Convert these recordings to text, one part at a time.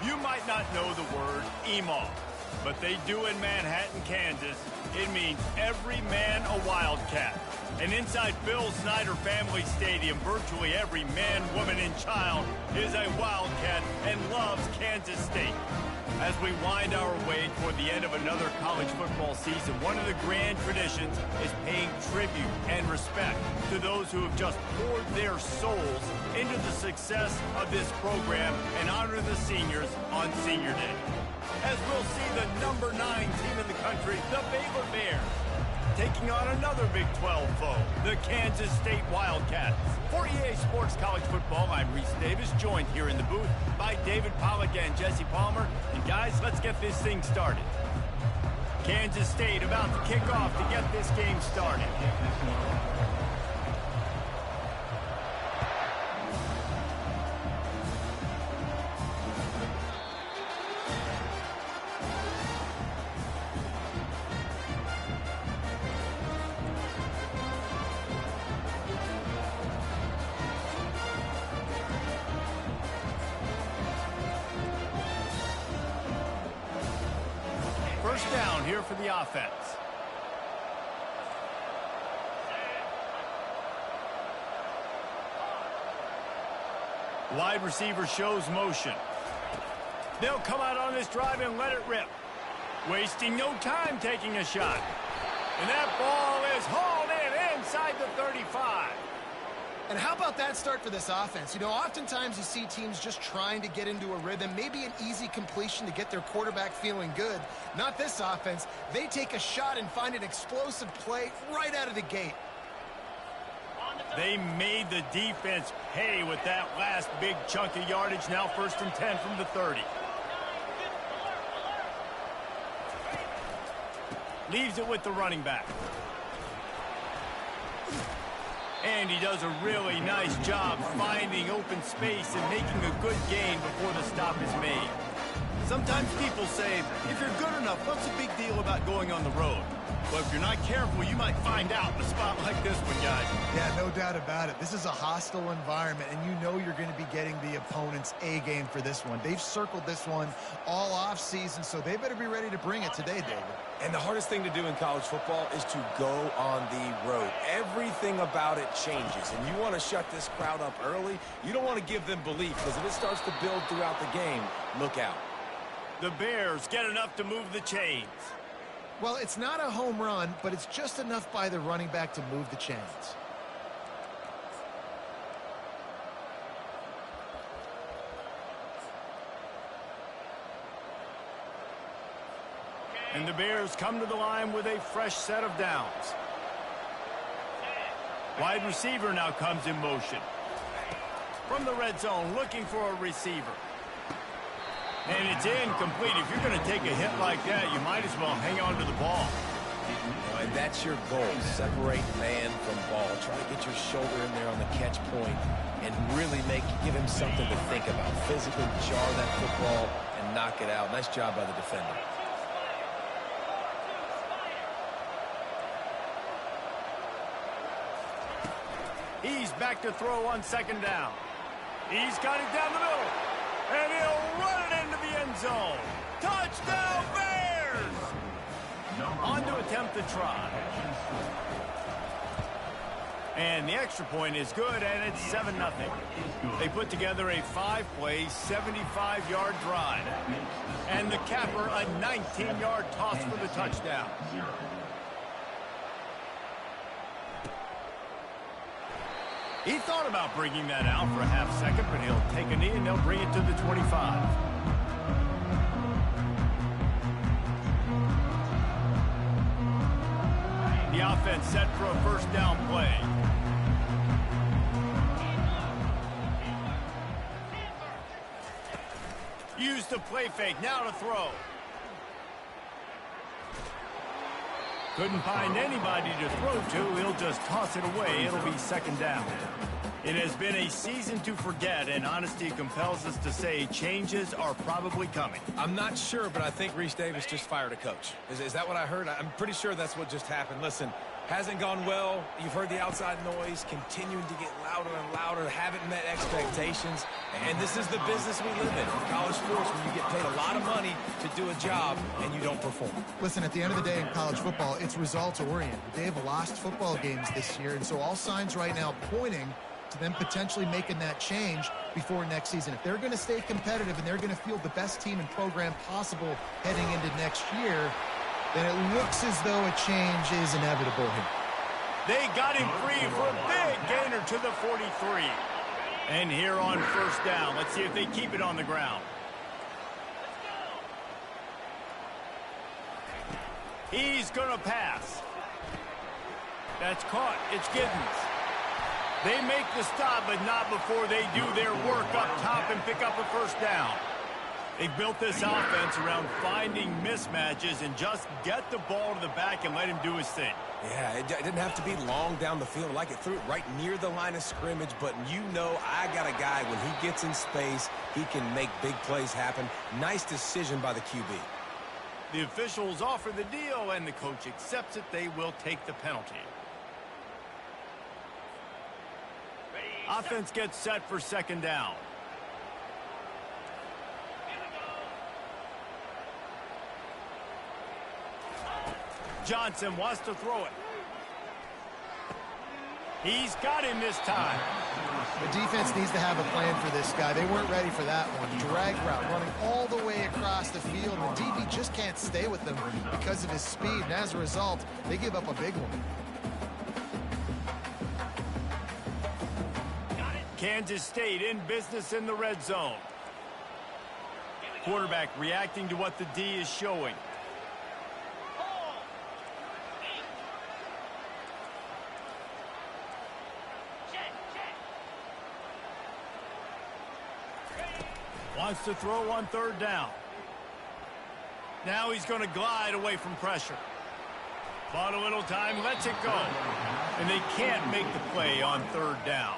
You might not know the word EMAW, but they do in Manhattan, Kansas. It means every man a Wildcat. And inside Bill Snyder Family Stadium, virtually every man, woman, and child is a Wildcat and loves Kansas State. As we wind our way toward the end of another college football season, one of the grand traditions is paying tribute and respect to those who have just poured their souls into the success of this program and honor the seniors on Senior Day. As we'll see the number 9 team in the country, the Baylor Bears, taking on another Big 12 foe, the Kansas State Wildcats. For EA Sports College Football, I'm Reese Davis, joined here in the booth by David Pollack and Jesse Palmer. And guys, let's get this thing started. Kansas State about to kick off to get this game started. First down here for the offense. Wide receiver shows motion. They'll come out on this drive and let it rip. Wasting no time taking a shot. And that ball is hauled in inside the 35. And how about that start for this offense? You know, oftentimes you see teams just trying to get into a rhythm, maybe an easy completion to get their quarterback feeling good. Not this offense. They take a shot and find an explosive play right out of the gate. They made the defense pay with that last big chunk of yardage. Now 1st and 10 from the 30. Leaves it with the running back. And he does a really nice job finding open space and making a good gain before the stop is made. Sometimes people say, if you're good enough, what's the big deal about going on the road? Well, if you're not careful, you might find out in a spot like this one, guys. Yeah, no doubt about it. This is a hostile environment, and you know you're going to be getting the opponent's A-game for this one. They've circled this one all off-season, so they better be ready to bring it today, David. And the hardest thing to do in college football is to go on the road. Everything about it changes, and you want to shut this crowd up early. You don't want to give them belief, because if it starts to build throughout the game, look out. The Bears get enough to move the chains. Well, it's not a home run, but it's just enough by the running back to move the chains. And the Bears come to the line with a fresh set of downs. Wide receiver now comes in motion. From the red zone, looking for a receiver. And it's incomplete. If you're going to take a hit like that, you might as well hang on to the ball. And that's your goal. Separate man from ball. Try to get your shoulder in there on the catch point and really give him something to think about. Physically jar that football and knock it out. Nice job by the defender. He's back to throw on 2nd down. He's got it down the middle. And he'll run it into the end zone. Touchdown, Bears! On to attempt the try. And the extra point is good, and it's 7-0. They put together a 5-play, 75-yard drive. And the capper, a 19-yard toss for the touchdown. He thought about bringing that out for a half second, but he'll take a knee and they'll bring it to the 25. The offense set for a 1st down play. Use the play fake, now to throw. Couldn't find anybody to throw to. He'll just toss it away. It'll be 2nd down. It has been a season to forget, and honesty compels us to say changes are probably coming. I'm not sure, but I think Reese Davis just fired a coach. Is that what I heard? I'm pretty sure that's what just happened. Listen, hasn't gone well. You've heard the outside noise, continuing to get louder and louder, haven't met expectations. And this is the business we live in college sports, when you get paid a lot of money to do a job and you don't perform. Listen, at the end of the day in college football, it's results-oriented. They have lost football games this year, and so all signs right now pointing to them potentially making that change before next season. If they're going to stay competitive and they're going to field the best team and program possible heading into next year, then it looks as though a change is inevitable here. They got him free for a big gainer to the 43. And here on first down, let's see if they keep it on the ground. He's going to pass. That's caught. It's Giddens. They make the stop, but not before they do their work up top and pick up a first down. They've built this offense around finding mismatches and just get the ball to the back and let him do his thing. Yeah, it didn't have to be long down the field. Like it threw it right near the line of scrimmage, but you know I got a guy, when he gets in space, he can make big plays happen. Nice decision by the QB. The officials offer the deal, and the coach accepts it. They will take the penalty. Offense gets set for second down. Johnson wants to throw it. He's got him this time. The defense needs to have a plan for this guy. They weren't ready for that one. Drag route running all the way across the field. The DB just can't stay with them because of his speed. And as a result, they give up a big one. Kansas State in business in the red zone. Quarterback reacting to what the D is showing. Wants to throw on third down. Now he's going to glide away from pressure. Bought a little time, lets it go. And they can't make the play on third down.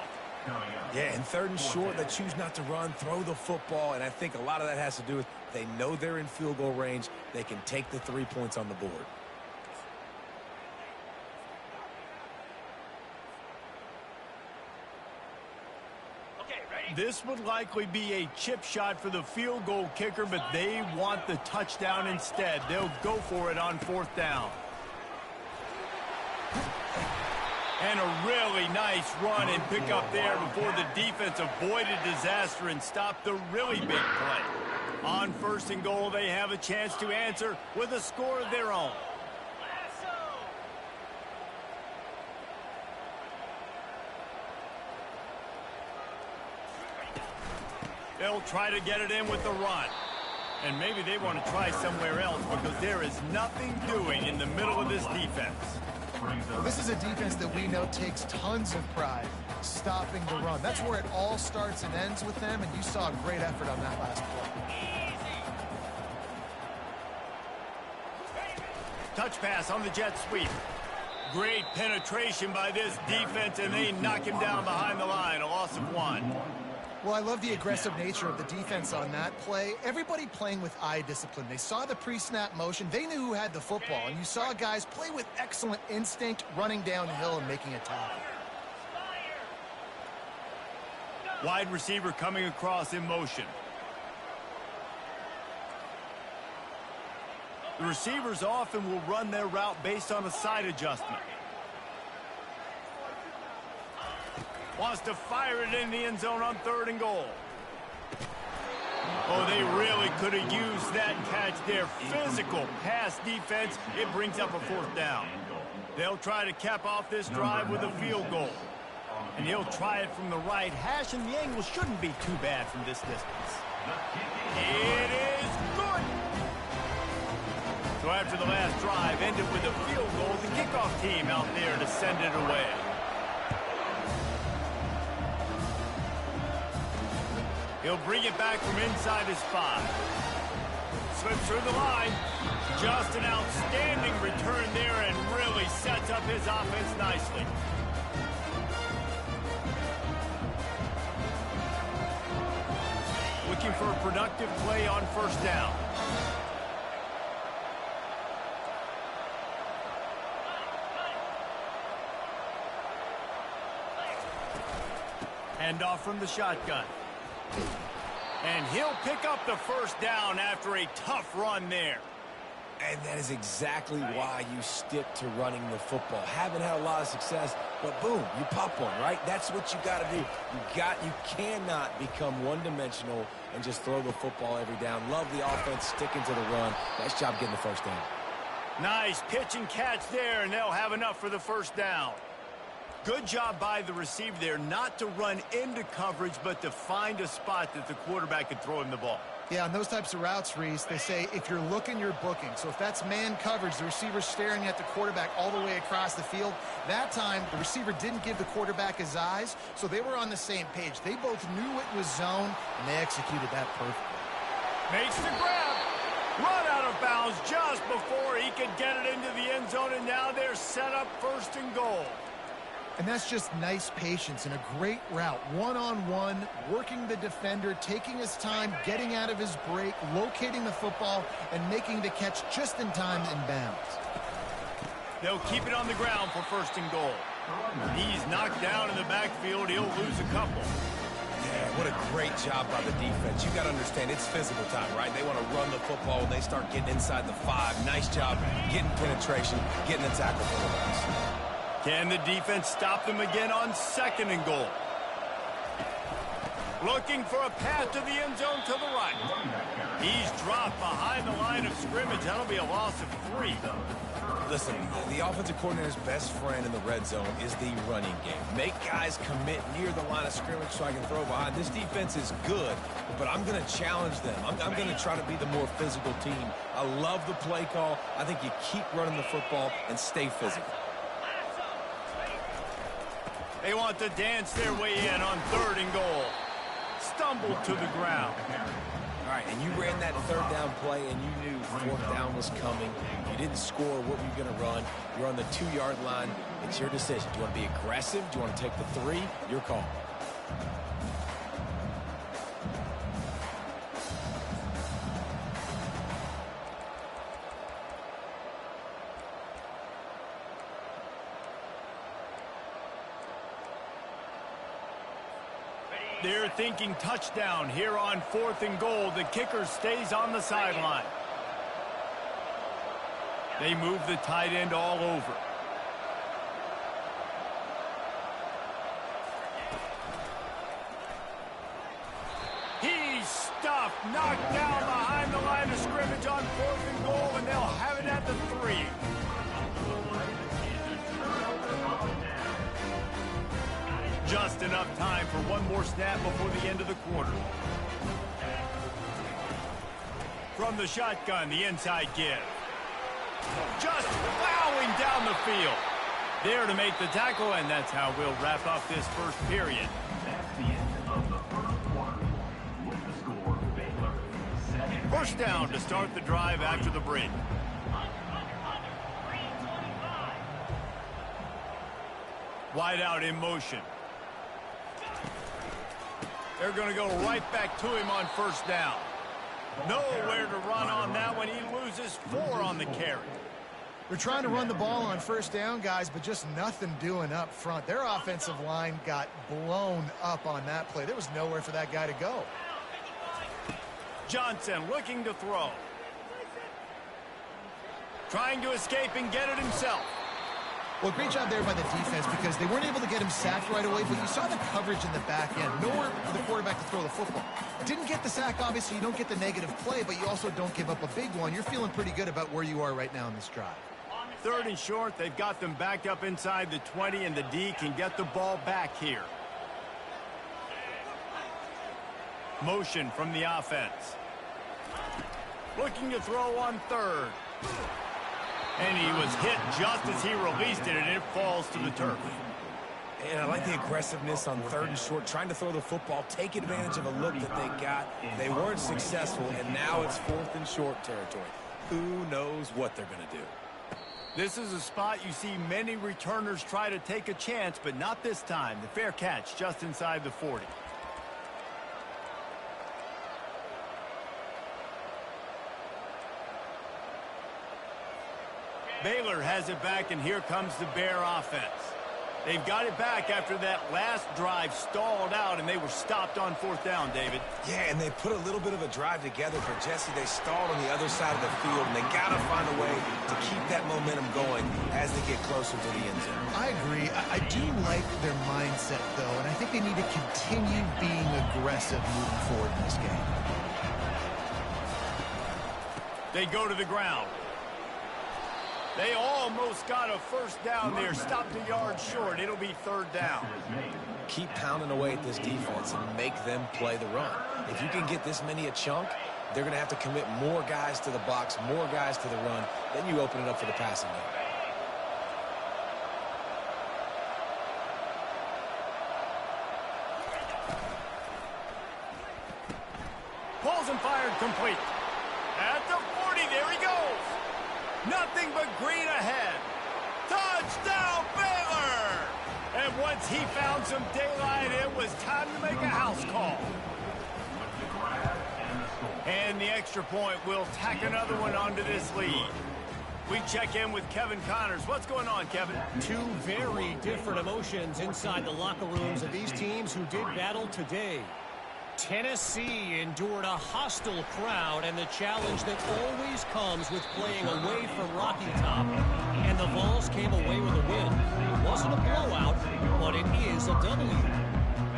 Yeah, and third and short, they choose not to run, throw the football, and I think a lot of that has to do with they know they're in field goal range. They can take the 3 points on the board. This would likely be a chip shot for the field goal kicker, but they want the touchdown instead. They'll go for it on fourth down. And a really nice run and pick up there before the defense avoided disaster and stopped the really big play. On first and goal, they have a chance to answer with a score of their own. They'll try to get it in with the run. And maybe they want to try somewhere else because there is nothing doing in the middle of this defense. This is a defense that we know takes tons of pride stopping the run. That's where it all starts and ends with them, and you saw a great effort on that last play. Touch pass on the jet sweep. Great penetration by this defense, and they knock him down behind the line. A loss of 1. Well, I love the aggressive nature of the defense on that play. Everybody playing with eye discipline. They saw the pre-snap motion. They knew who had the football. And you saw guys play with excellent instinct, running downhill and making a tackle. Wide receiver coming across in motion. The receivers often will run their route based on a side adjustment. Wants to fire it in the end zone on third and goal. Oh, they really could have used that catch there. Physical pass defense. It brings up a fourth down. They'll try to cap off this drive with a field goal. And he'll try it from the right hash, and the angle shouldn't be too bad from this distance. It is good. So after the last drive ended with a field goal, the kickoff team out there to send it away. He'll bring it back from inside his 5. Slips through the line. Just an outstanding return there and really sets up his offense nicely. looking for a productive play on first down. Hand off from the shotgun. And he'll pick up the first down after a tough run there. And that is exactly why you stick to running the football. Haven't had a lot of success, but boom, you pop one, right? That's what you got to do. You cannot become one-dimensional and just throw the football every down. Love the offense, sticking to the run. Nice job getting the first down. Nice pitch and catch there, and they'll have enough for the first down. Good job by the receiver there not to run into coverage, but to find a spot that the quarterback could throw him the ball. Yeah, on those types of routes, Reese, they say if you're looking, you're booking. So if that's man coverage, the receiver's staring at the quarterback all the way across the field. That time, the receiver didn't give the quarterback his eyes, so they were on the same page. They both knew it was zone, and they executed that perfectly. Makes the grab. Run out of bounds just before he could get it into the end zone, and now they're set up first and goal. And that's just nice patience and a great route. One-on-one, working the defender, taking his time, getting out of his break, locating the football, and making the catch just in time in bounds. They'll keep it on the ground for first and goal. He's knocked down in the backfield. He'll lose a couple. Yeah, what a great job by the defense. You got to understand, it's physical time, right? They want to run the football when they start getting inside the 5. Nice job getting penetration, getting the tackle for the loss. Can the defense stop them again on second and goal? Looking for a path to the end zone to the right. He's dropped behind the line of scrimmage. That'll be a loss of 3. Listen, the offensive coordinator's best friend in the red zone is the running game. Make guys commit near the line of scrimmage so I can throw behind. This defense is good, but I'm going to challenge them. I'm going to try to be the more physical team. I love the play call. I think you keep running the football and stay physical. They want to dance their way in on third and goal. Stumbled to the ground. All right, and you ran that third down play, and you knew fourth down was coming. You didn't score. What were you going to run? You're on the 2-yard line. It's your decision. Do you want to be aggressive? Do you want to take the 3? Your call. They're thinking touchdown here on fourth and goal. The kicker stays on the sideline. They move the tight end all over. He's stuffed, knocked down behind the line of scrimmage on fourth and goal, and they'll have it at the 3. Just enough time for one more snap before the end of the quarter. From the shotgun, the inside give. Just plowing down the field. There to make the tackle, and that's how we'll wrap up this first period. That's the end of the first quarter. With the score, Baylor 7. First down to start the drive after the break. Wide out in motion. They're going to go right back to him on first down. Nowhere to run on that one. He loses 4 on the carry. They're trying to run the ball on first down, guys, but just nothing doing up front. Their offensive line got blown up on that play. There was nowhere for that guy to go. Johnson looking to throw. Trying to escape and get it himself. Well, great job there by the defense because they weren't able to get him sacked right away, but you saw the coverage in the back end. Nowhere for the quarterback to throw the football. Didn't get the sack, obviously. You don't get the negative play, but you also don't give up a big one. You're feeling pretty good about where you are right now in this drive. Third and short, they've got them backed up inside the 20, and the D can get the ball back here. Motion from the offense. Looking to throw on third. And he was hit just as he released it, and it falls to the turf. And I like the aggressiveness on third and short, trying to throw the football, take advantage of a look that they got. They weren't successful, and now it's fourth and short territory. Who knows what they're going to do? This is a spot you see many returners try to take a chance, but not this time. The fair catch just inside the 40. Baylor has it back, and here comes the Bear offense. They've got it back after that last drive stalled out, and they were stopped on 4th down, David. Yeah, and they put a little bit of a drive together, but Jesse, they stalled on the other side of the field, and they got to find a way to keep that momentum going as they get closer to the end zone. I agree. I do like their mindset, though, and I think they need to continue being aggressive moving forward in this game. They go to the ground. They almost got a 1st down there, stopped a yard short. It'll be 3rd down. Keep pounding away at this defense and make them play the run. If you can get this many a chunk, they're going to have to commit more guys to the box, more guys to the run. Then you open it up for the passing game. Pulls and fired complete. At the 40, there he goes. Nothing but green ahead. Touchdown, Baylor! And once he found some daylight, it was time to make a house call. And the extra point will tack another one onto this lead. We check in with Kevin Connors. What's going on, Kevin? Two very different emotions inside the locker rooms of these teams who did battle today. Tennessee endured a hostile crowd and the challenge that always comes with playing away from Rocky Top. And the Vols came away with a win. It wasn't a blowout, but it is a W.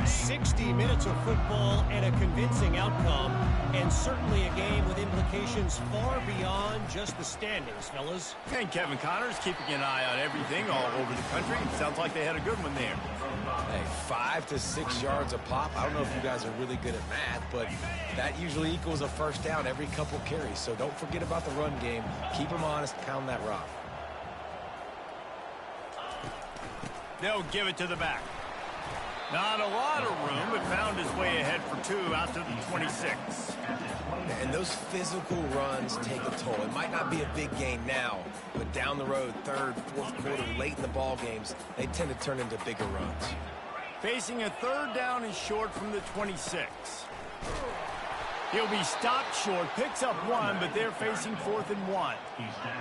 60 minutes of football and a convincing outcome, and certainly a game with implications far beyond just the standings, fellas. And Kevin Connors keeping an eye on everything all over the country. Sounds like they had a good one there. Hey, 5 to 6 yards a pop. I don't know if you guys are really good at math, but that usually equals a 1st down every couple carries. So don't forget about the run game. Keep them honest, pound that rock. They'll give it to the back. Not a lot of room, but found his way ahead for 2 out to the 26. And those physical runs take a toll. It might not be a big gain now, but down the road, 3rd, 4th quarter, late in the ball games, they tend to turn into bigger runs. Facing a 3rd down and short from the 26. He'll be stopped short, picks up 1, but they're facing 4th and 1.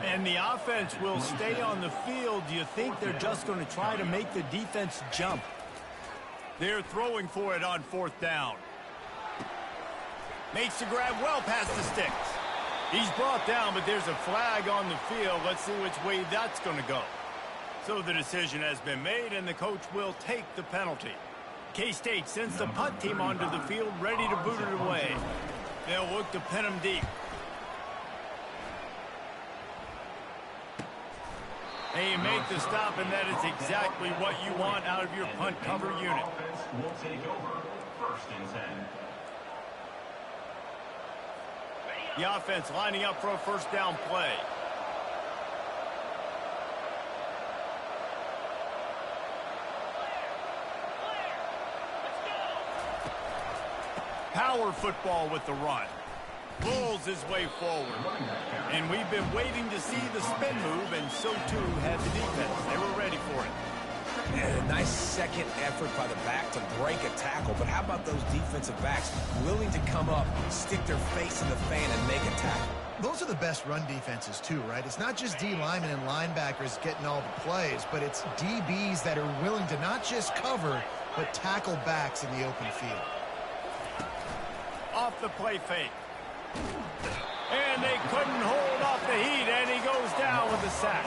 And the offense will stay on the field. Do you think they're just going to try to make the defense jump? They're throwing for it on 4th down. Makes the grab well past the sticks. He's brought down, but there's a flag on the field. Let's see which way that's going to go. So the decision has been made, and the coach will take the penalty. K-State sends the punt team onto the field, ready to boot it away. They'll look to pin him deep. And you make the stop, and that is exactly what you want out of your punt cover unit. Will take over 1st and 10. The offense lining up for a 1st down play. Power football with the run. Pulls his way forward. And we've been waiting to see the spin move, and so too had the defense. They were ready for it. And a nice second effort by the back to break a tackle. But how about those defensive backs willing to come up, stick their face in the fan, and make a tackle? Those are the best run defenses, too, right? It's not just D linemen and linebackers getting all the plays, but it's DBs that are willing to not just cover, but tackle backs in the open field. Off the play fake. And they couldn't hold off the heat, and he goes down with a sack.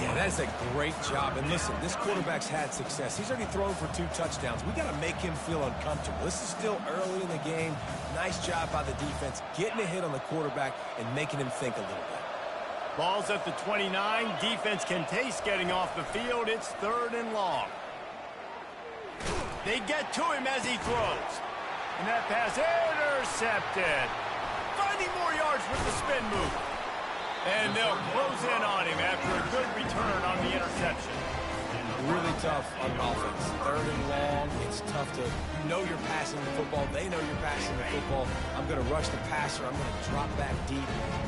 Yeah, that's a great job. And listen, this quarterback's had success. He's already thrown for 2 touchdowns. We got to make him feel uncomfortable. This is still early in the game. Nice job by the defense, getting a hit on the quarterback and making him think a little bit. Ball's at the 29. Defense can taste getting off the field. It's 3rd and long. They get to him as he throws. And that pass intercepted. Finding more yards with the spin move. And they'll close in on him after a good return on the interception. really tough on offense. Third and long, it's tough to, you're passing the football. They know you're passing the football. I'm going to rush the passer. I'm going to drop back deep,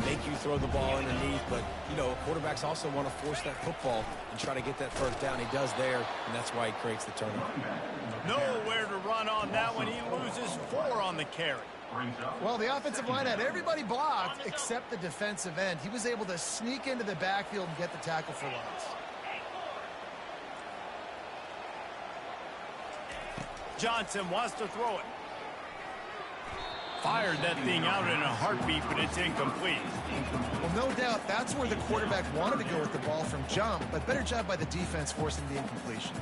make you throw the ball underneath. But, quarterbacks also want to force that football and try to get that first down. He does there, and that's why he creates the turnover. Nowhere to run on that one. He loses 4 on the carry. Well, the offensive line had everybody blocked except the defensive end. He was able to sneak into the backfield and get the tackle for loss. Johnson wants to throw it. Fired that thing out in a heartbeat, but it's incomplete. Well, no doubt that's where the quarterback wanted to go with the ball from jump, but better job by the defense forcing the incompletion.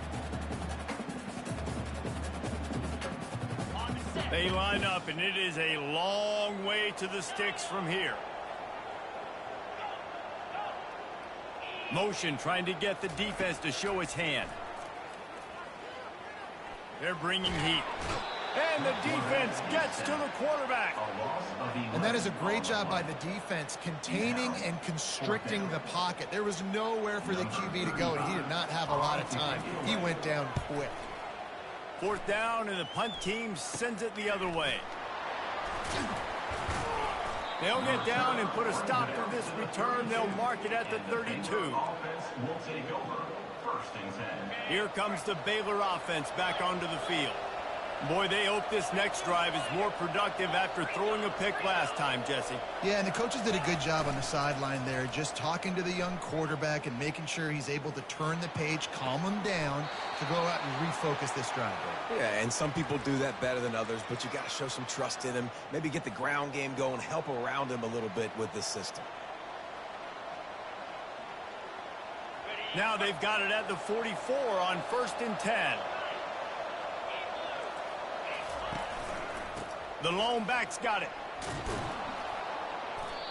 They line up, and it is a long way to the sticks from here. Motion trying to get the defense to show its hand. They're bringing heat. And the defense gets to the quarterback. And that is a great job by the defense, containing and constricting the pocket. There was nowhere for the QB to go, and he did not have a lot of time. He went down quick. 4th down, and the punt team sends it the other way. They'll get down and put a stop to this return. They'll mark it at the 32. Here comes the Baylor offense back onto the field. Boy, they hope this next drive is more productive after throwing a pick last time, Jesse. Yeah, and the coaches did a good job on the sideline there, just talking to the young quarterback and making sure he's able to turn the page, calm him down to go out and refocus this drive. Yeah, and some people do that better than others, but you got to show some trust in him, maybe get the ground game going, help around him a little bit with this system. Now they've got it at the 44 on 1st and 10. The lone back's got it.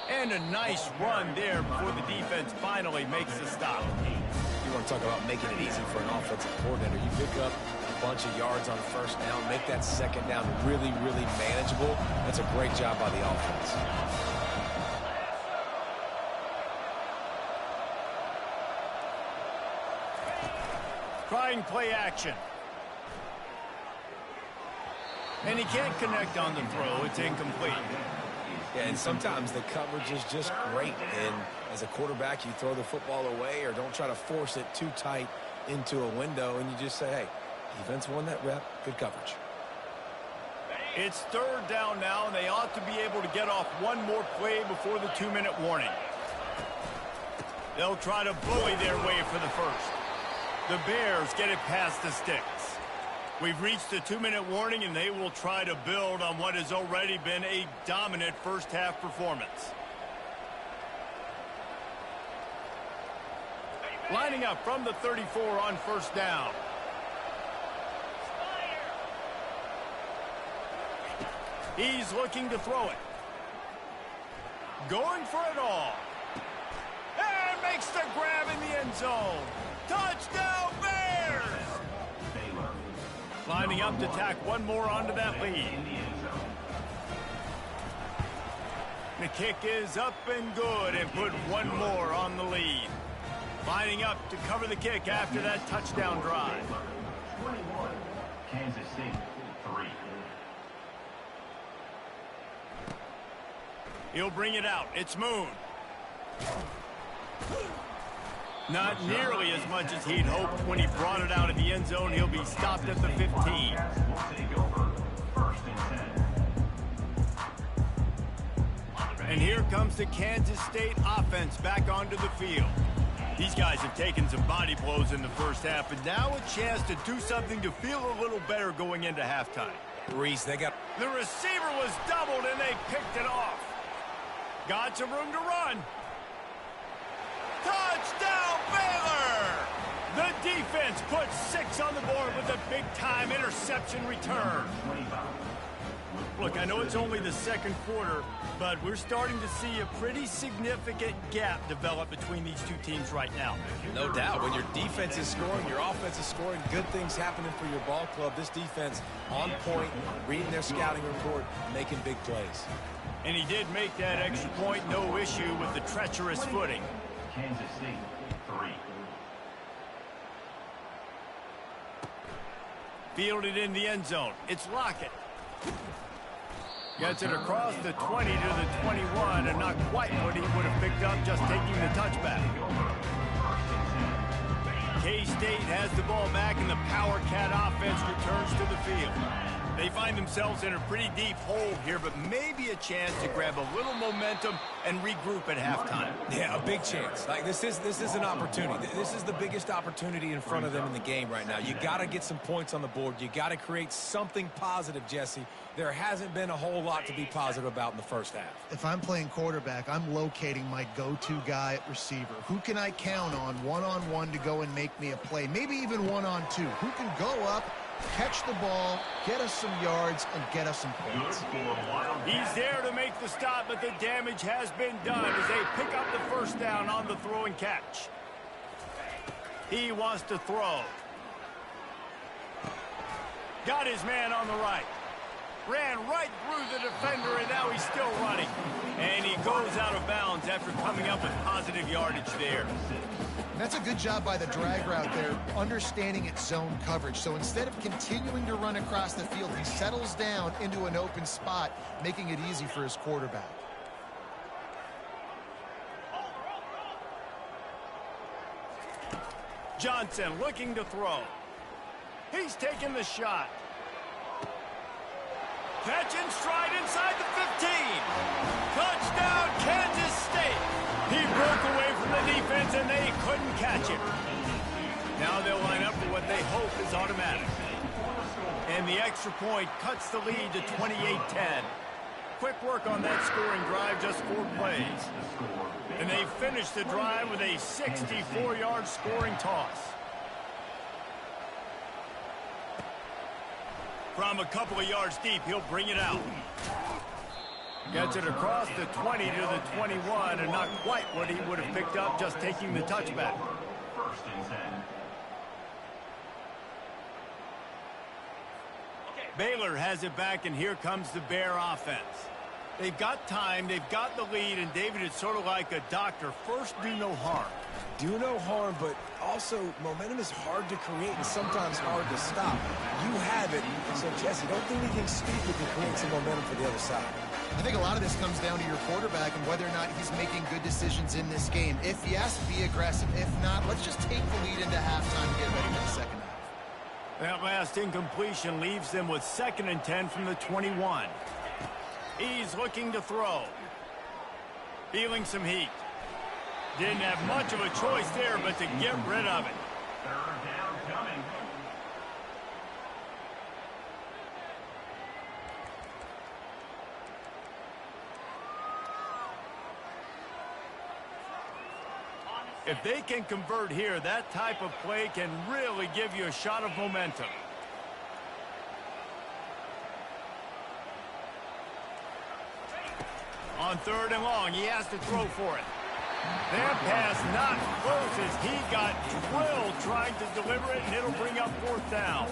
And a nice run there before the defense finally makes the stop. You want to talk about making it easy for an offensive coordinator. You pick up a bunch of yards on 1st down, make that 2nd down really, really manageable. That's a great job by the offense. Trying play action. And he can't connect on the throw. It's incomplete. Yeah, and sometimes the coverage is just great. And as a quarterback, you throw the football away or don't try to force it too tight into a window, and you just say, hey, defense won that rep, good coverage. It's 3rd down now, and they ought to be able to get off one more play before the 2-minute warning. They'll try to bully their way for the first. The Bears get it past the sticks. We've reached the 2-minute warning, and they will try to build on what has already been a dominant first-half performance. Lining up from the 34 on 1st down. He's looking to throw it. Going for it all. And makes the grab in the end zone. Touchdown, Bears! Lining up to tack one more onto that lead. The kick is up and good and put one more on the lead. Lining up to cover the kick after that touchdown drive. 21, Kansas State 3. He'll bring it out. It's Moon. Not nearly as much as he'd hoped when he brought it out of the end zone. He'll be stopped at the 15. And here comes the Kansas State offense back onto the field. These guys have taken some body blows in the first half, and now a chance to do something to feel a little better going into halftime. Reese, they got... The receiver was doubled, and they picked it off. Got some room to run. Touchdown, Baylor! The defense puts 6 on the board with a big-time interception return. Look, I know it's only the 2nd quarter, but we're starting to see a pretty significant gap develop between these two teams right now. No doubt. When your defense is scoring, your offense is scoring, good things happening for your ball club. This defense on point, reading their scouting report, making big plays. And he did make that extra point, no issue with the treacherous footing. Kansas State 3. Fielded in the end zone. It's Lockett. Gets it across the 20 to the 21, and not quite what he would have picked up just taking the touchback. K-State has the ball back, and the Power Cat offense returns to the field. They find themselves in a pretty deep hole here, but maybe a chance to grab a little momentum and regroup at halftime. Yeah, a big chance. Like this is an opportunity. This is the biggest opportunity in front of them in the game right now. You got to get some points on the board. You got to create something positive, Jesse. There hasn't been a whole lot to be positive about in the first half. If I'm playing quarterback, I'm locating my go-to guy at receiver. Who can I count on one-on-one to go and make me a play? Maybe even one-on-two. Who can go up, catch the ball, get us some yards, and get us some points? He's there to make the stop, but the damage has been done as they pick up the first down on the throw and catch. He wants to throw. Got his man on the right. Ran right through the defender, and now he's still running. And he goes out of bounds after coming up with positive yardage there. That's a good job by the drag route there, understanding its zone coverage. So instead of continuing to run across the field, he settles down into an open spot, making it easy for his quarterback. Johnson looking to throw. He's taking the shot. Catch and stride inside the 15. Touchdown, Kansas State. He broke away from the defense, and they couldn't catch him. Now they'll line up for what they hope is automatic. And the extra point cuts the lead to 28-10. Quick work on that scoring drive, just 4 plays. And they finish the drive with a 64-yard scoring toss. From a couple of yards deep, he'll bring it out. Gets it across the 20 to the 21, and not quite what he would have picked up just taking the touchback. First and 10. Baylor has it back, and here comes the Bear offense. They've got time, they've got the lead, and David, it's sort of like a doctor. First, do no harm. Do no harm, but also momentum is hard to create and sometimes hard to stop. You have it, so Jesse, don't do anything stupid to create some momentum for the other side. I think a lot of this comes down to your quarterback and whether or not he's making good decisions in this game. If yes, be aggressive. If not, let's just take the lead into halftime and get ready for the second half. That last incompletion leaves them with 2nd and 10 from the 21. He's looking to throw. Feeling some heat. Didn't have much of a choice there, but to get rid of it. Third down coming. If they can convert here, that type of play can really give you a shot of momentum. On 3rd and long, he has to throw for it. That pass not close as he got drilled trying to deliver it, and it'll bring up 4th down.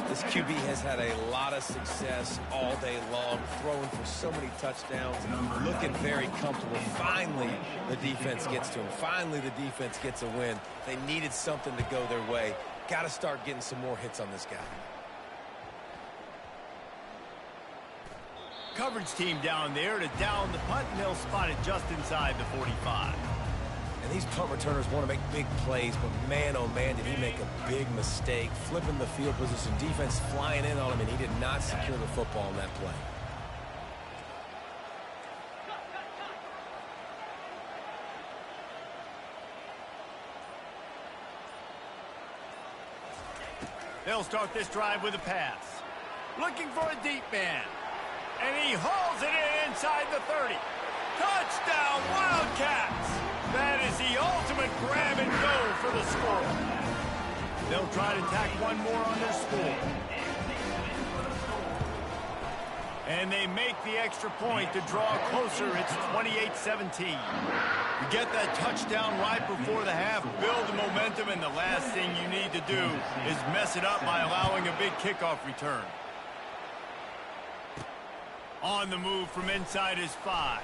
This QB has had a lot of success all day long, throwing for so many touchdowns, looking very comfortable. Finally, the defense gets to him. Finally, the defense gets a win. They needed something to go their way. Got to start getting some more hits on this guy. Coverage team down there to down the punt, and they'll spot it just inside the 45. And these punt returners want to make big plays, but man, oh man, did he make a big mistake. Flipping the field position, defense flying in on him, and he did not secure the football in that play. They'll start this drive with a pass. Looking for a deep man. And he hauls it in inside the 30. Touchdown, Wildcats! That is the ultimate grab and go for the score. They'll try to tack one more on their score. And they make the extra point to draw closer. It's 28-17. You get that touchdown right before the half, build the momentum, and the last thing you need to do is mess it up by allowing a big kickoff return. On the move from inside his 5.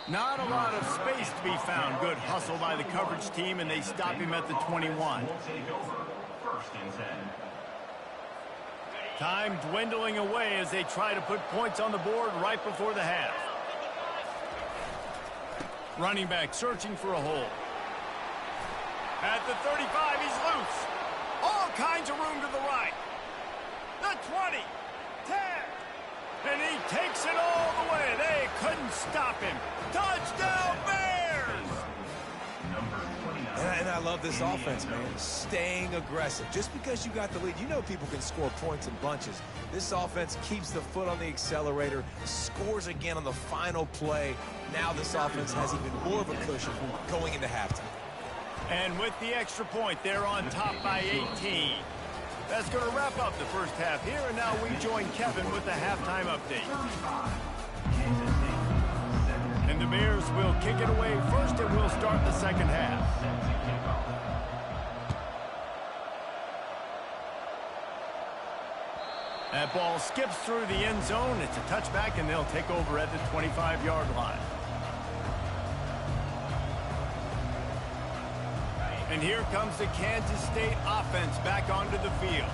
Not a lot of space to be found. Good hustle by the coverage team, and they stop him at the 21. Will take over. First and 10. Time dwindling away as they try to put points on the board right before the half. Running back searching for a hole. At the 35, he's loose. All kinds of room to the right. The 20, 10, and he takes it all the way. They couldn't stop him. Touchdown, Bears! And I love this offense, man. Staying aggressive. Just because you got the lead, you know people can score points in bunches. This offense keeps the foot on the accelerator, scores again on the final play. Now this offense has even more of a cushion going into halftime. And with the extra point, they're on top by 18. That's going to wrap up the first half here, and now we join Kevin with the halftime update. And the Bears will kick it away first, and we'll start the second half. That ball skips through the end zone. It's a touchback, and they'll take over at the 25-yard line. And here comes the Kansas State offense back onto the field.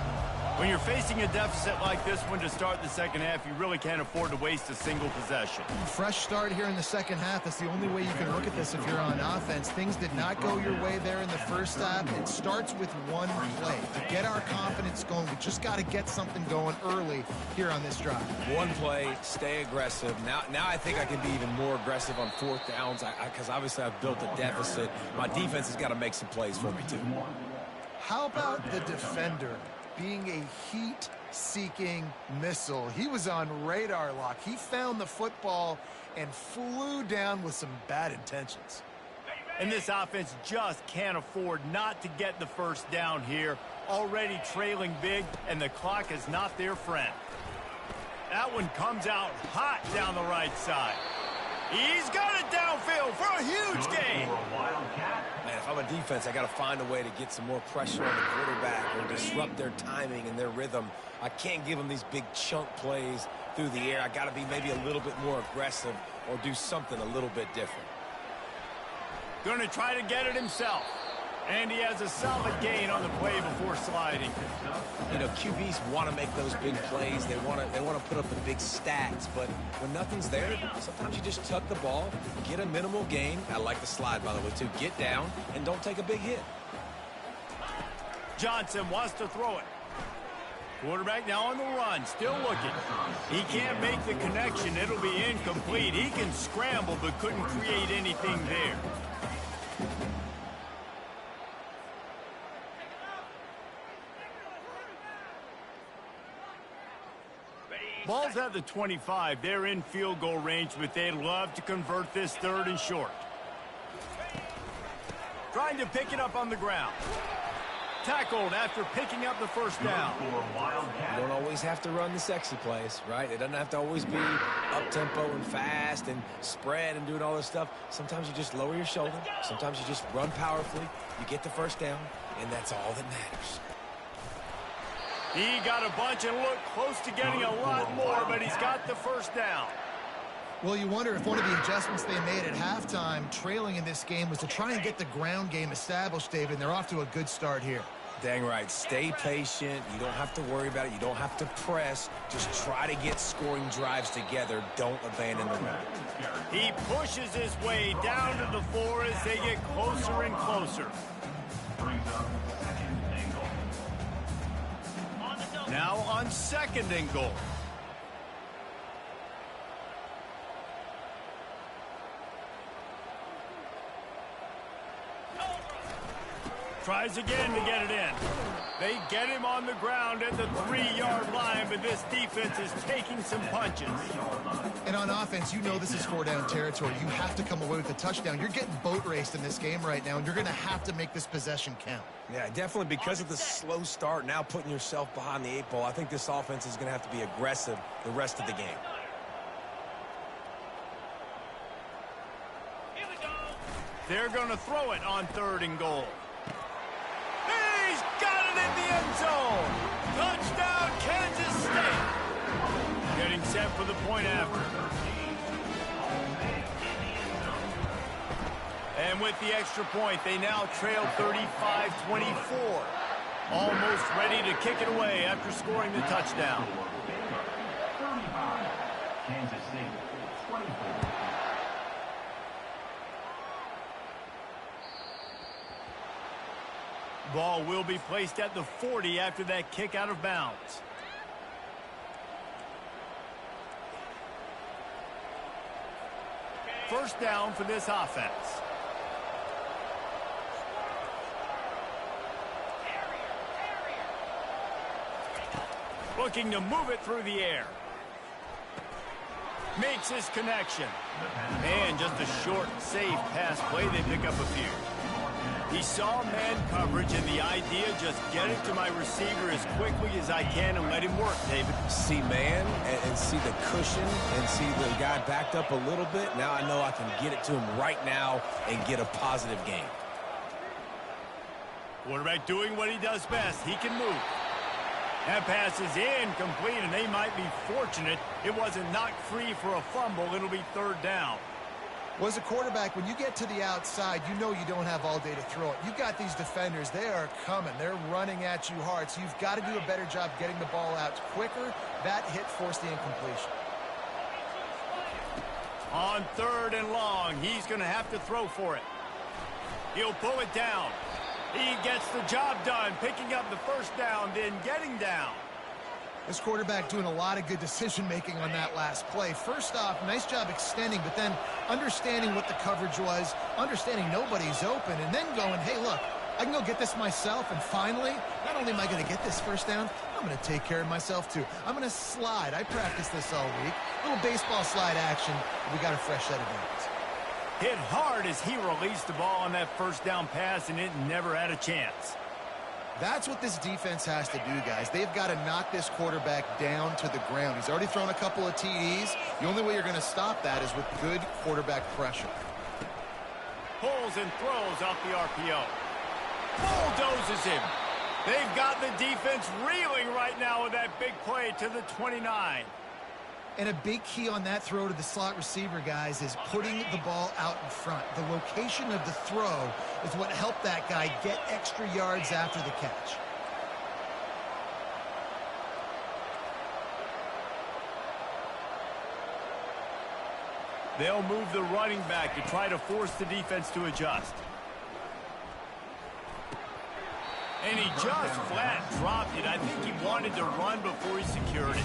When you're facing a deficit like this one to start the second half, you really can't afford to waste a single possession. Fresh start here in the second half. That's the only way you can look at this if you're on offense. Things did not go your way there in the first half. It starts with one play. To get our confidence going, we just got to get something going early here on this drive. One play, stay aggressive. Now I think I can be even more aggressive on fourth downs because obviously I've built a deficit. My defense has got to make some plays for me too. How about the defender being a heat-seeking missile? He was on radar lock. He found the football and flew down with some bad intentions. And this offense just can't afford not to get the first down here. Already trailing big, and the clock is not their friend. That one comes out hot down the right side. He's got it downfield for a huge gain. Man, if I'm a defense, I got to find a way to get some more pressure on the quarterback or disrupt their timing and their rhythm. I can't give them these big chunk plays through the air. I got to be maybe a little bit more aggressive or do something a little bit different. Going to try to get it himself. And he has a solid gain on the play before sliding. You know, QBs want to make those big plays. They want to put up the big stats. But when nothing's there, sometimes you just tuck the ball, get a minimal gain. I like the slide, by the way, too. Get down and don't take a big hit. Johnson wants to throw it. Quarterback now on the run, still looking. He can't make the connection. It'll be incomplete. He can scramble but couldn't create anything there. Ball's at the 25. They're in field goal range, but they'd love to convert this third and short. Trying to pick it up on the ground. Tackled after picking up the first down. You don't always have to run the sexy plays, right? It doesn't have to always be up-tempo and fast and spread and doing all this stuff. Sometimes you just lower your shoulder. Sometimes you just run powerfully. You get the first down, and that's all that matters. He got a bunch and looked close to getting a lot more, but he's got the first down. Well, you wonder if one of the adjustments they made at halftime, trailing in this game, was to try and get the ground game established, David, and they're off to a good start here. Dang right. Stay patient. You don't have to worry about it. You don't have to press. Just try to get scoring drives together. Don't abandon the run. He pushes his way down to the floor as they get closer and closer. Now on second and goal. Tries again to get it in. They get him on the ground at the 3-yard line, but this defense is taking some punches. And on offense, you know this is 4-down territory. You have to come away with a touchdown. You're getting boat raced in this game right now, and you're going to have to make this possession count. Yeah, definitely because of the slow start, now putting yourself behind the 8 ball, I think this offense is going to have to be aggressive the rest of the game. They're going to throw it on third and goal. He's got it in the end zone. Touchdown, Kansas State. Getting set for the point after. And with the extra point, they now trail 35-24. Almost ready to kick it away after scoring the touchdown. 35. Kansas State, 24. Ball will be placed at the 40 after that kick out of bounds. First down for this offense. Looking to move it through the air. Makes his connection. And just a short, safe pass play. They pick up a few. He saw man coverage, and the idea, just get it to my receiver as quickly as I can and let him work, David. See man and see the cushion and see the guy backed up a little bit. Now I know I can get it to him right now and get a positive gain. Quarterback doing what he does best. He can move. That pass is incomplete, and they might be fortunate it wasn't knocked free for a fumble. It'll be third down. Well, as a quarterback, when you get to the outside, you know you don't have all day to throw it. You've got these defenders. They are coming. They're running at you hard, so you've got to do a better job getting the ball out quicker. That hit forced the incompletion. On third and long, he's going to have to throw for it. He'll pull it down. He gets the job done, picking up the first down, then getting down. This quarterback doing a lot of good decision-making on that last play. First off, nice job extending, but then understanding what the coverage was, understanding nobody's open, and then going, hey, look, I can go get this myself, and finally, not only am I going to get this first down, I'm going to take care of myself, too. I'm going to slide. I practiced this all week. A little baseball slide action. We got a fresh set of downs. Hit hard as he released the ball on that first down pass, and it never had a chance. That's what this defense has to do, guys. They've got to knock this quarterback down to the ground. He's already thrown a couple of TDs. The only way you're going to stop that is with good quarterback pressure. Pulls and throws off the RPO. Bulldozes him. They've got the defense reeling right now with that big play to the 29. And a big key on that throw to the slot receiver, guys, is putting the ball out in front. The location of the throw is what helped that guy get extra yards after the catch. They'll move the running back to try to force the defense to adjust. And he just flat dropped it. I think he wanted to run before he secured it.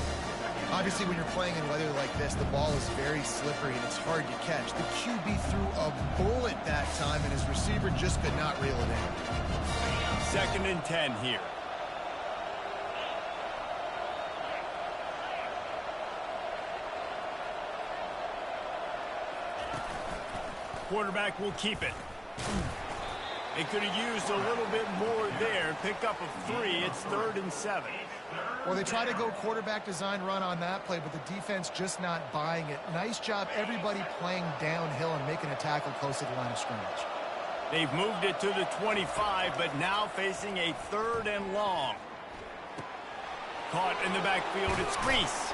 Obviously, when you're playing in weather like this, the ball is very slippery and it's hard to catch. The QB threw a bullet that time, and his receiver just could not reel it in. Second and 10 here. Quarterback will keep it. They could have used a little bit more there. Pick up a 3. It's 3rd and 7. Well, they try to go quarterback design run on that play, but the defense just not buying it. Nice job, everybody playing downhill and making a tackle close to the line of scrimmage. They've moved it to the 25, but now facing a 3rd and long. Caught in the backfield, it's Reese.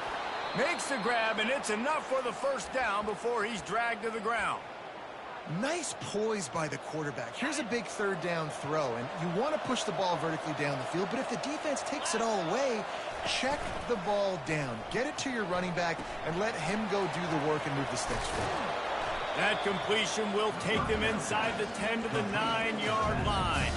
Makes the grab, and it's enough for the first down before he's dragged to the ground. Nice poise by the quarterback. Here's a big third down throw, and you want to push the ball vertically down the field, but if the defense takes it all away, check the ball down. Get it to your running back and let him go do the work and move the sticks forward. That completion will take them inside the 10 to the 9-yard line.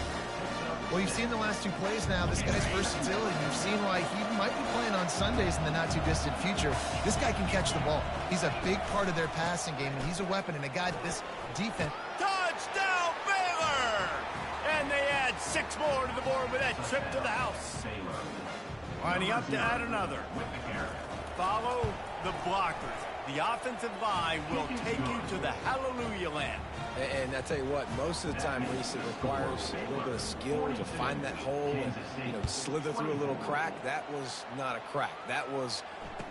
Well, you've seen the last two plays now. This guy's versatility. You've seen why he might be playing on Sundays in the not-too-distant future. This guy can catch the ball. He's a big part of their passing game, and he's a weapon and a guy that this defense... Touchdown, Baylor! And they add 6 more to the board with that trip to the house. Lining up to add another. Follow the blockers. The offensive line will take you to the hallelujah land. And I tell you what, most of the time, Reese, it requires a little bit of skill to find that hole and, slither through a little crack. That was not a crack. That was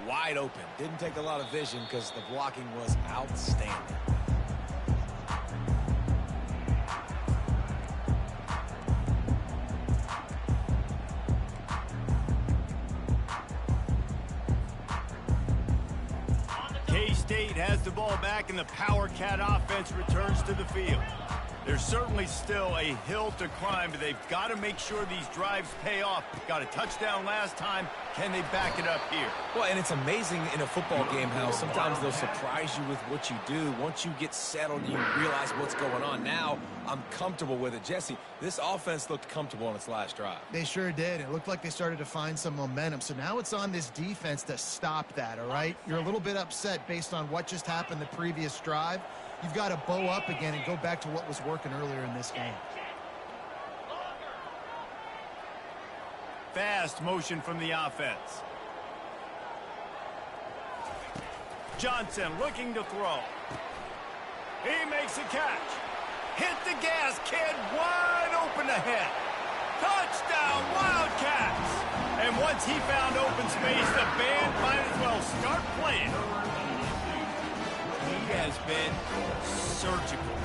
wide open. Didn't take a lot of vision because the blocking was outstanding. K-State has the ball back, and the Power Cat offense returns to the field. There's certainly still a hill to climb, but they've got to make sure these drives pay off. Got a touchdown last time. Can they back it up here? Well, and it's amazing in a football game how sometimes they'll surprise you with what you do. Once you get settled, you realize what's going on. Now, I'm comfortable with it. Jesse, this offense looked comfortable on its last drive. They sure did. It looked like they started to find some momentum. So now it's on this defense to stop that, all right? You're a little bit upset based on what just happened the previous drive. You've got to bow up again and go back to what was working earlier in this game. Fast motion from the offense. Johnson looking to throw. He makes a catch. Hit the gas, kid. Wide open ahead. Touchdown, Wildcats. And once he found open space, the band might as well start playing. He has been surgical,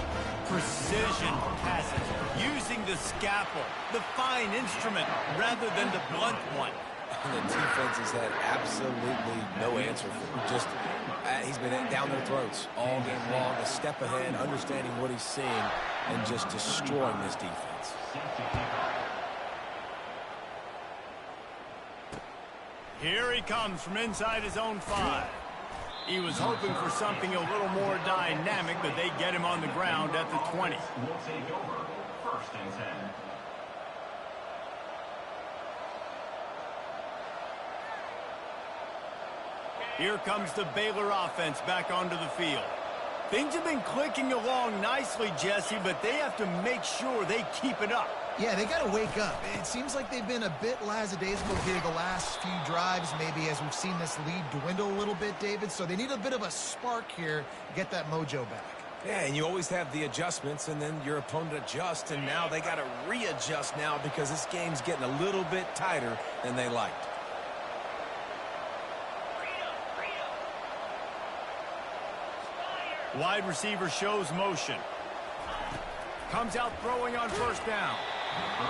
precision passes, using the scalpel, the fine instrument, rather than the blunt one. The defense has had absolutely no answer for him. Just, he's been down their throats all game long, a step ahead, understanding what he's seeing, and just destroying this defense. Here he comes from inside his own 5. He was hoping for something a little more dynamic, but they get him on the ground at the 20. Will take over. 1st and 10. Here comes the Baylor offense back onto the field. Things have been clicking along nicely, Jesse, but they have to make sure they keep it up. Yeah, they got to wake up. It seems like they've been a bit lackadaisical here the last few drives, maybe, as we've seen this lead dwindle a little bit, David. So they need a bit of a spark here to get that mojo back. Yeah, and you always have the adjustments, and then your opponent adjusts, and now they got to readjust now because this game's getting a little bit tighter than they liked. Wide receiver shows motion. Comes out throwing on 1st down.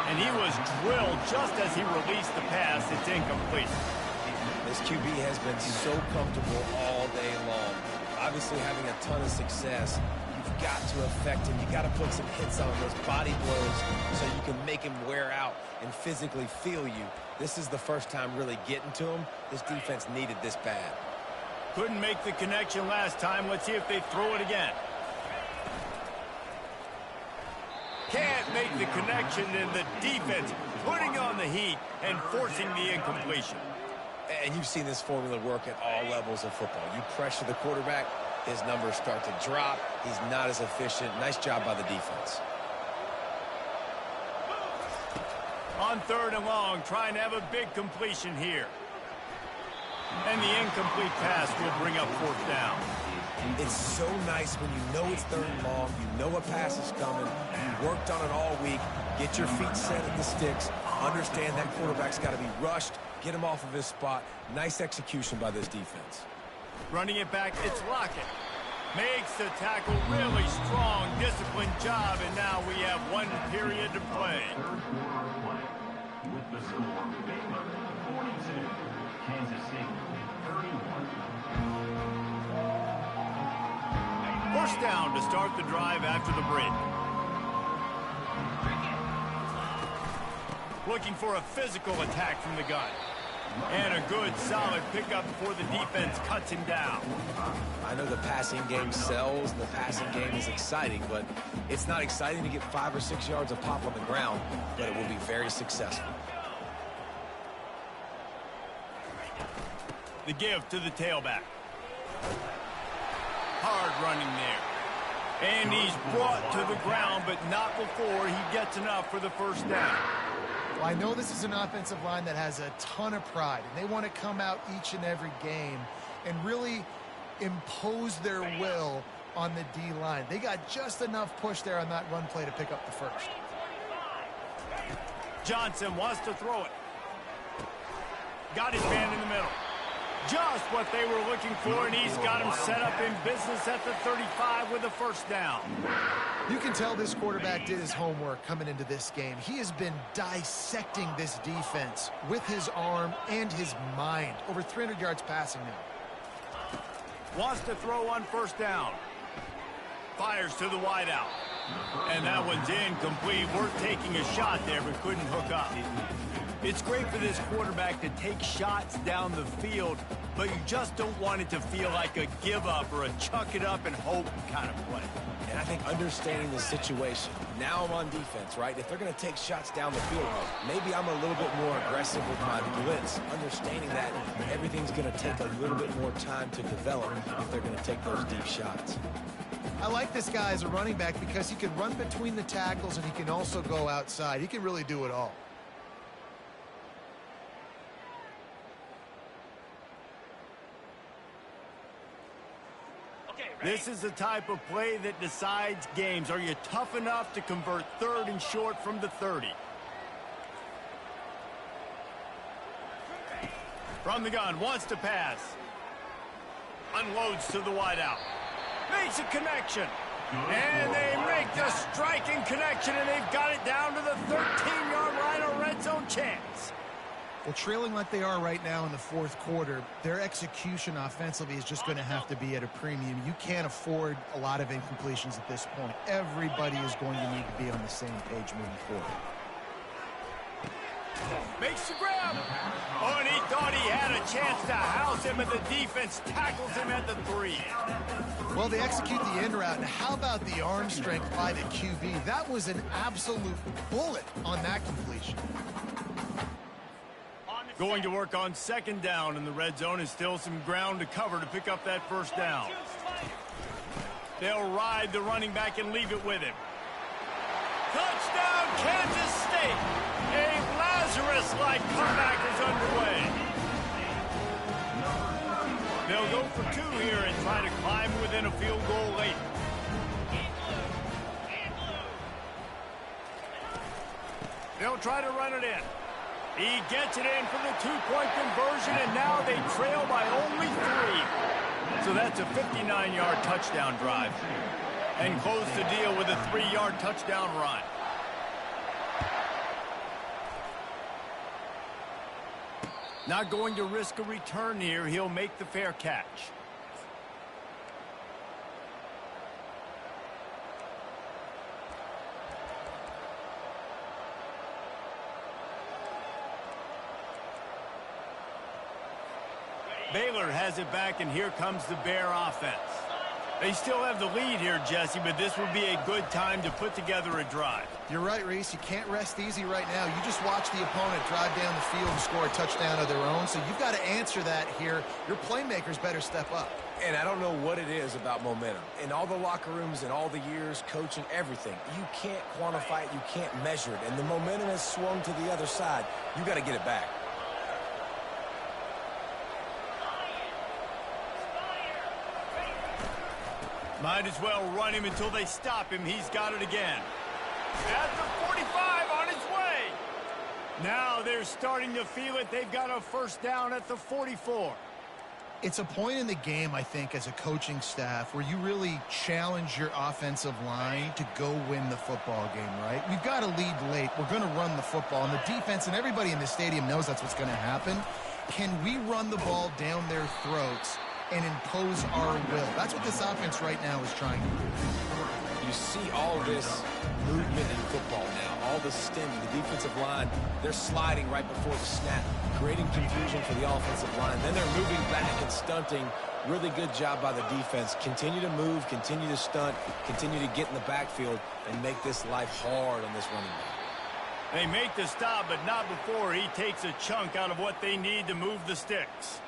And he was drilled just as he released the pass. It's incomplete. This QB has been so comfortable all day long. Obviously having a ton of success. You've got to affect him. You got to put some hits on those body blows so you can make him wear out and physically feel you. This is the first time really getting to him. This defense needed this bad. Couldn't make the connection last time. Let's see if they throw it again. Can't make the connection, and the defense putting on the heat and forcing the incompletion. And you've seen this formula work at all levels of football. You pressure the quarterback, his numbers start to drop. He's not as efficient. Nice job by the defense. On 3rd and long, trying to have a big completion here. And the incomplete pass will bring up 4th down. It's so nice when you know it's 3rd and long, you know a pass is coming, you worked on it all week, get your feet set at the sticks, understand that quarterback's got to be rushed, get him off of his spot. Nice execution by this defense. Running it back, it's Lockett. Makes the tackle, really strong, disciplined job, and now we have 1 period to play. 3rd quarter play. With the score, Baylor 42, Kansas State 31. 1st down to start the drive after the break. Looking for a physical attack from the gun. And a good, solid pickup before the defense cuts him down. I know the passing game sells, and the passing game is exciting, but it's not exciting to get 5 or 6 yards of pop on the ground, but it will be very successful. The give to the tailback. Hard running there. And he's brought to the ground, but not before he gets enough for the 1st down. Well, I know this is an offensive line that has a ton of pride, and they want to come out each and every game and really impose their will on the D-line. They got just enough push there on that run play to pick up the 1st. Johnson wants to throw it. Got his man in the middle. Just what they were looking for, and he's got him set up in business at the 35 with a 1st down. You can tell this quarterback did his homework coming into this game. He has been dissecting this defense with his arm and his mind. Over 300 yards passing now. Wants to throw on 1st down. Fires to the wideout. And that one's incomplete. Worth taking a shot there, but couldn't hook up. It's great for this quarterback to take shots down the field, but you just don't want it to feel like a give-up or a chuck-it-up and hope kind of play. And I think understanding the situation, now I'm on defense, right? If they're going to take shots down the field, maybe I'm a little bit more aggressive with my blitz, understanding that everything's going to take a little bit more time to develop if they're going to take those deep shots. I like this guy as a running back because he can run between the tackles and he can also go outside. He can really do it all. This is the type of play that decides games. Are you tough enough to convert 3rd and short from the 30? From the gun, wants to pass. Unloads to the wideout. Makes a connection. And they make the striking connection, and they've got it down to the 13-yard line, a red zone chance. Well, trailing like they are right now in the 4th quarter, their execution offensively is just going to have to be at a premium. You can't afford a lot of incompletions at this point. Everybody is going to need to be on the same page moving forward. Makes the grab. Oh, and he thought he had a chance to house him, and the defense tackles him at the 3. Well, they execute the end route, and how about the arm strength by the QB? That was an absolute bullet on that completion. Going to work on 2nd down in the red zone, is still some ground to cover to pick up that 1st down. They'll ride the running back and leave it with him. Touchdown, Kansas State! A Lazarus-like comeback is underway. They'll go for 2 here and try to climb within a field goal late. They'll try to run it in. He gets it in for the 2-point conversion, and now they trail by only 3. So that's a 59-yard touchdown drive. And close the deal with a 3-yard touchdown run. Not going to risk a return here. He'll make the fair catch. Baylor has it back, and here comes the Bear offense. They still have the lead here, Jesse, but this would be a good time to put together a drive. You're right, Reese. You can't rest easy right now. You just watch the opponent drive down the field and score a touchdown of their own, so you've got to answer that here. Your playmakers better step up. And I don't know what it is about momentum. In all the locker rooms and all the years, coaching, everything, you can't quantify it, you can't measure it. And the momentum has swung to the other side. You got to get it back. Might as well run him until they stop him. He's got it again. At the 45, on his way. Now they're starting to feel it. They've got a 1st down at the 44. It's a point in the game, I think, as a coaching staff where you really challenge your offensive line to go win the football game, right? We've got to lead late. We're going to run the football, and the defense and everybody in the stadium knows that's what's going to happen. Can we run the ball down their throats and impose our will? That's what this offense right now is trying to do. You see all this movement in football now, all the stemming, the defensive line, they're sliding right before the snap, creating confusion for the offensive line. Then they're moving back and stunting. Really good job by the defense. Continue to move, continue to stunt, continue to get in the backfield and make this life hard on this running back. They make the stop, but not before he takes a chunk out of what they need to move the sticks.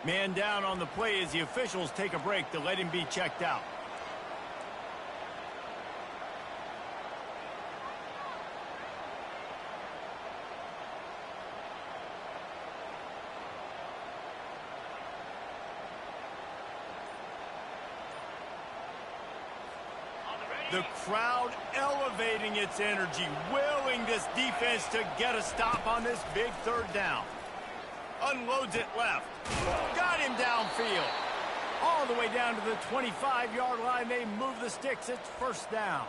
Man down on the play as the officials take a break to let him be checked out. The crowd elevating its energy, willing this defense to get a stop on this big 3rd down. Unloads it left. Got him downfield. All the way down to the 25-yard line. They move the sticks. It's 1st down.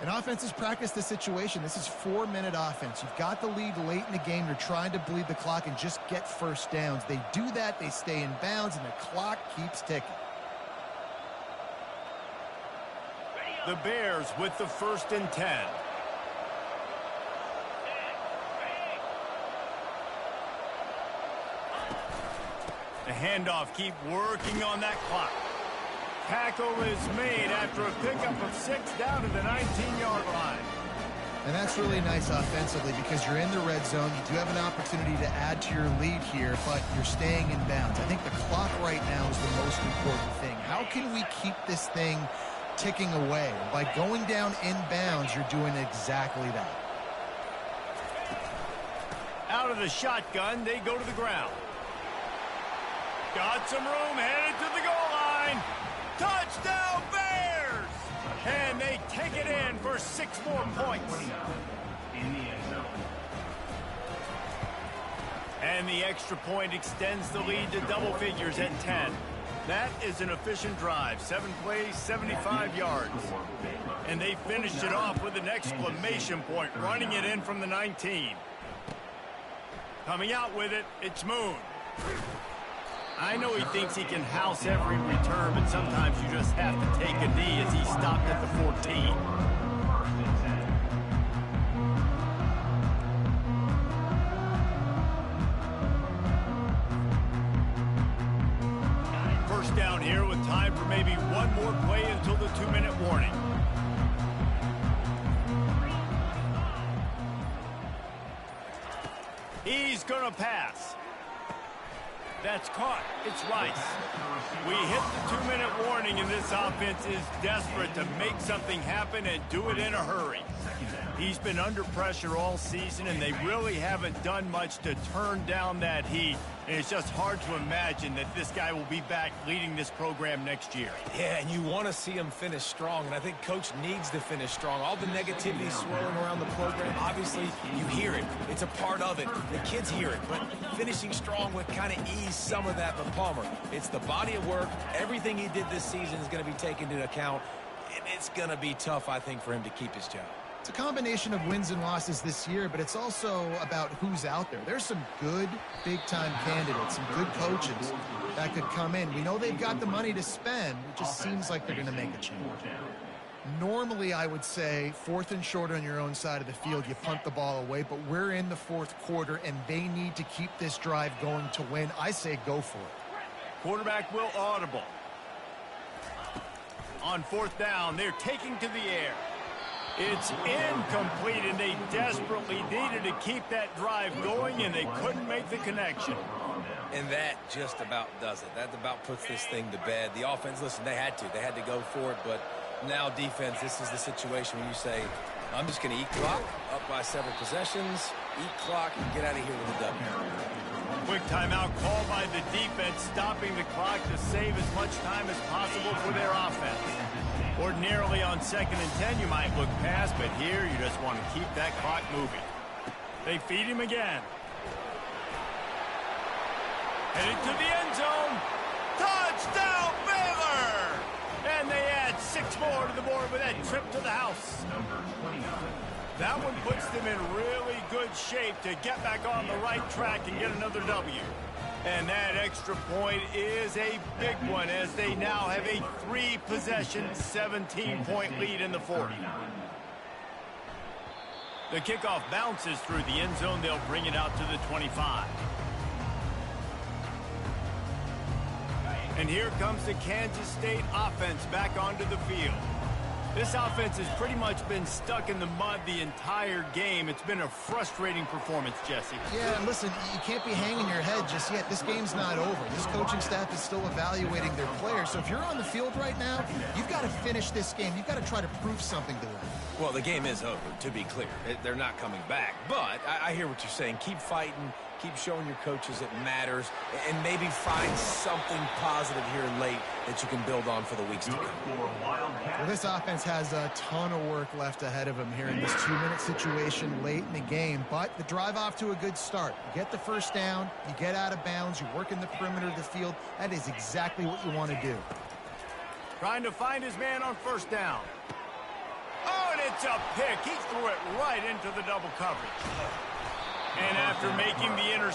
And offenses practice the situation. This is 4-minute offense. You've got the lead late in the game. You're trying to bleed the clock and just get 1st downs. They do that. They stay in bounds, and the clock keeps ticking. The Bears with the 1st and 10. The handoff, keep working on that clock. Tackle is made after a pickup of 6 down to the 19-yard line. And that's really nice offensively because you're in the red zone. You do have an opportunity to add to your lead here, but you're staying in bounds. I think the clock right now is the most important thing. How can we keep this thing ticking away? By going down in bounds, you're doing exactly that. Out of the shotgun, they go to the ground. Got some room, headed to the goal line. Touchdown, Bears! And they take it in for 6 more points. In the end zone. And the extra point extends the lead to double figures at 10. That is an efficient drive. 7 plays, 75 yards. And they finished it off with an exclamation point, running it in from the 19. Coming out with it, it's Moon. I know he thinks he can house every return, but sometimes you just have to take a knee as he stopped at the 14. First down here with time for maybe one more play until the 2-minute warning. He's going to pass. That's caught. It's Rice. We hit the 2-minute warning, and this offense is desperate to make something happen and do it in a hurry. He's been under pressure all season, and they really haven't done much to turn down that heat. And it's just hard to imagine that this guy will be back leading this program next year. Yeah, and you want to see him finish strong, and I think Coach needs to finish strong. All the negativity swirling around the program, obviously, you hear it. It's a part of it. The kids hear it, but finishing strong would kind of ease some of that for Palmer. It's the body of work. Everything he did this season is going to be taken into account, and it's going to be tough, I think, for him to keep his job. It's a combination of wins and losses this year, but it's also about who's out there. There's some good big-time candidates, some good coaches that could come in. We know they've got the money to spend. It just seems like they're going to make a change. Normally, I would say 4th and short on your own side of the field, you punt the ball away, but we're in the 4th quarter, and they need to keep this drive going to win. I say go for it. Quarterback will audible. On 4th down, they're taking to the air. It's incomplete, and they desperately needed to keep that drive going, and they couldn't make the connection. And that just about does it. That about puts this thing to bed. The offense, listen, they had to go for it, but now defense, this is the situation when you say, I'm just going to eat clock, up by several possessions, eat clock, and get out of here with a W. Quick timeout called by the defense, stopping the clock to save as much time as possible for their offense. Ordinarily on 2nd and 10, you might look past, but here you just want to keep that clock moving. They feed him again. Headed to the end zone. Touchdown, Baylor! And they add 6 more to the board with that trip to the house. That one puts them in really good shape to get back on the right track and get another W. And that extra point is a big one as they now have a 3-possession, 17-point lead in the 4th. The kickoff bounces through the end zone. They'll bring it out to the 25. And here comes the Kansas State offense back onto the field. This offense has pretty much been stuck in the mud the entire game. It's been a frustrating performance, Jesse. Yeah, and listen, you can't be hanging your head just yet. This game's not over. This coaching staff is still evaluating their players. So if you're on the field right now, you've got to finish this game. You've got to try to prove something to them. Well, the game is over, to be clear. They're not coming back. But I hear what you're saying. Keep fighting. Keep showing your coaches it matters, and maybe find something positive here late that you can build on for the weeks to come. Well, this offense has a ton of work left ahead of them here in this 2-minute situation late in the game, but the drive off to a good start. You get the first down, you get out of bounds, you work in the perimeter of the field. That is exactly what you want to do. Trying to find his man on 1st down. Oh, and it's a pick. He threw it right into the double coverage. And after making the interception,